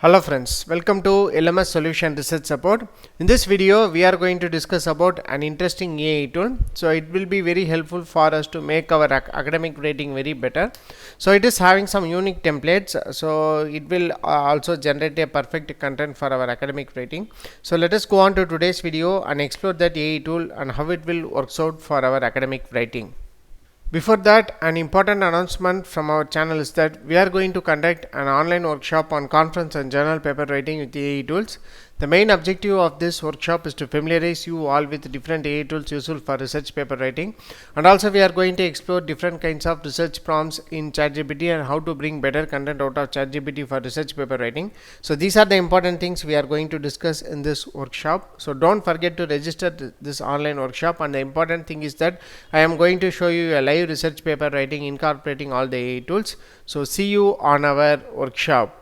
Hello friends, welcome to LMS Solution Research Support. In this video, we are going to discuss about an interesting AI tool. So it will be very helpful for us to make our academic rating very better. So it is having some unique templates. So it will also generate a perfect content for our academic rating. So let us go on to today's video and explore that AI tool and how it will work out for our academic writing. Before that, an important announcement from our channel is that we are going to conduct an online workshop on conference and journal paper writing with AI tools. The main objective of this workshop is to familiarize you all with different AI tools useful for research paper writing, and also we are going to explore different kinds of research prompts in ChatGPT and how to bring better content out of ChatGPT for research paper writing. So these are the important things we are going to discuss in this workshop. So don't forget to register this online workshop, and the important thing is that I am going to show you a live research paper writing incorporating all the AI tools. So see you on our workshop.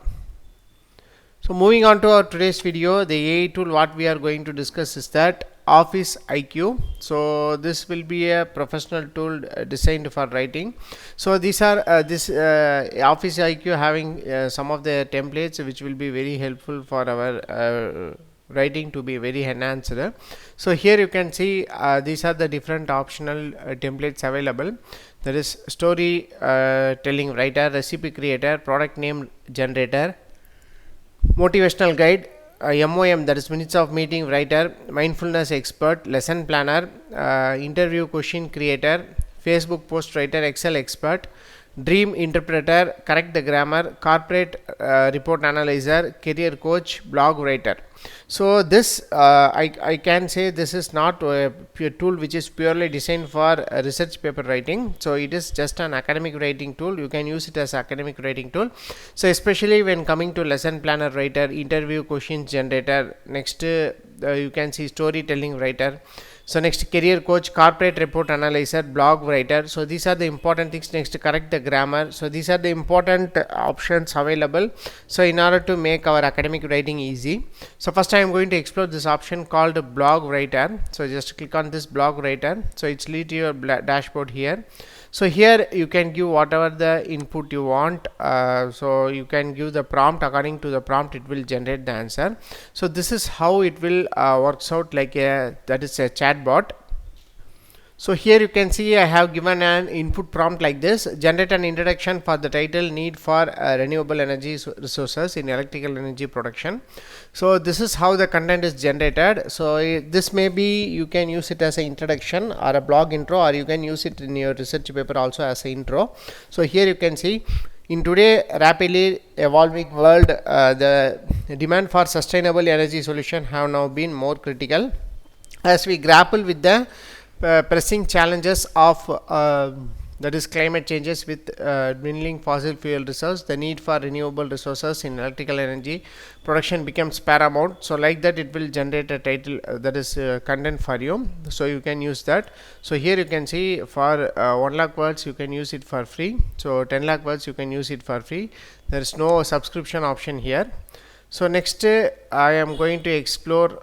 So moving on to our today's video, the AI tool what we are going to discuss is that OfficeIQ. So this will be a professional tool designed for writing. So these are OfficeIQ having some of the templates which will be very helpful for our writing to be very enhanced. So here you can see these are the different optional templates available. There is story telling writer, recipe creator, product name generator, motivational guide, MOM, that is minutes of meeting writer, mindfulness expert, lesson planner, interview question creator, Facebook post writer, Excel expert, dream interpreter, correct the grammar, corporate report analyzer, career coach, blog writer. So this I can say this is not a pure tool which is purely designed for research paper writing. So it is just an academic writing tool. You can use it as academic writing tool. So especially when coming to lesson planner writer, interview questions generator, next you can see storytelling writer. So next career coach, corporate report analyzer, blog writer. So these are the important things. Next correct the grammar. So these are the important options available. So in order to make our academic writing easy. So first I am going to explore this option called blog writer. So just click on this blog writer. So it's lead to your dashboard here. So here you can give whatever the input you want. So you can give the prompt. According to the prompt it will generate the answer. So this is how it will works out, like that is a chatbot. So here you can see I have given an input prompt like this: generate an introduction for the title need for renewable energy resources in electrical energy production. So this is how the content is generated. So this may be, you can use it as an introduction or a blog intro, or you can use it in your research paper also as an intro. So here you can see, in today rapidly evolving world, the demand for sustainable energy solution have now been more critical as we grapple with the pressing challenges of that is climate changes with dwindling fossil fuel resources. The need for renewable resources in electrical energy production becomes paramount. So like that it will generate a title that is content for you. So you can use that. So here you can see for 1 lakh words you can use it for free. So 10 lakh words you can use it for free. There is no subscription option here. So next I am going to explore,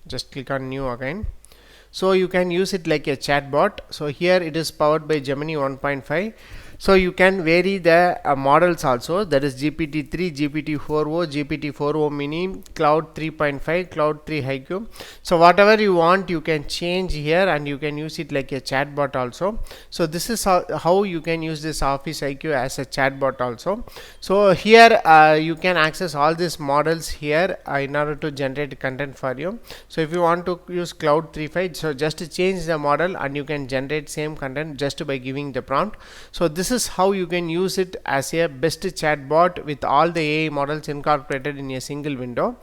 just click on new again. So you can use it like a chatbot. So here it is powered by Gemini 1.5. So you can vary the models also, that is GPT-3, GPT-4o, GPT-4o mini, Cloud 3.5, Cloud 3 HiQ. So whatever you want you can change here, and you can use it like a chatbot also. So this is how you can use this OfficeIQ as a chatbot also. So here you can access all these models here in order to generate content for you. So if you want to use Cloud 3.5, so just change the model and you can generate same content just by giving the prompt. So this is how you can use it as a best chatbot with all the AI models incorporated in a single window.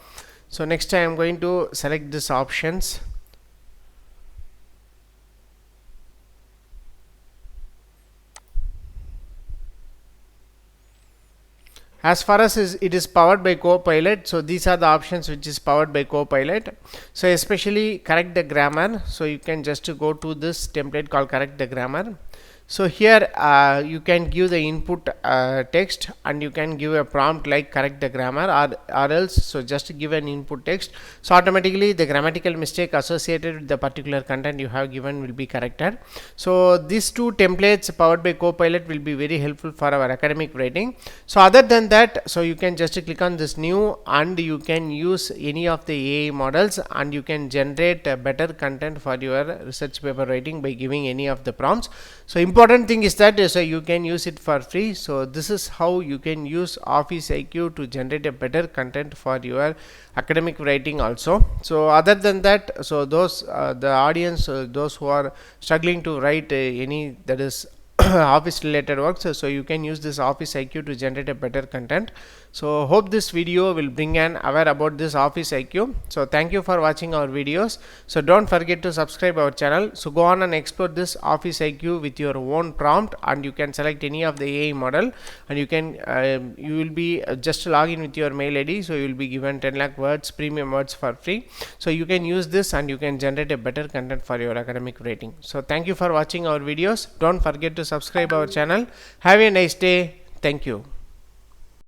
So next I am going to select these options. As far as it is powered by Copilot, so these are the options which is powered by Copilot. So especially correct the grammar. So you can just go to this template called correct the grammar. So here you can give the input text, and you can give a prompt like correct the grammar, or else so just give an input text, so automatically the grammatical mistake associated with the particular content you have given will be corrected. So these two templates powered by Copilot will be very helpful for our academic writing. So other than that, so you can just click on this new, and you can use any of the AI models, and you can generate better content for your research paper writing by giving any of the prompts. So important thing is that so you can use it for free. So this is how you can use OfficeIQ to generate a better content for your academic writing also. So other than that, so those the audience, those who are struggling to write any that is office related works, so you can use this OfficeIQ to generate a better content. So hope this video will bring an aware about this OfficeIQ. So thank you for watching our videos. So don't forget to subscribe our channel. So go on and explore this OfficeIQ with your own prompt, and you can select any of the AI model, and you can you will be just log in with your mail ID, so you will be given 10 lakh words premium words for free. So you can use this, and you can generate a better content for your academic writing. So thank you for watching our videos. Don't forget to subscribe our channel. Have a nice day. Thank you.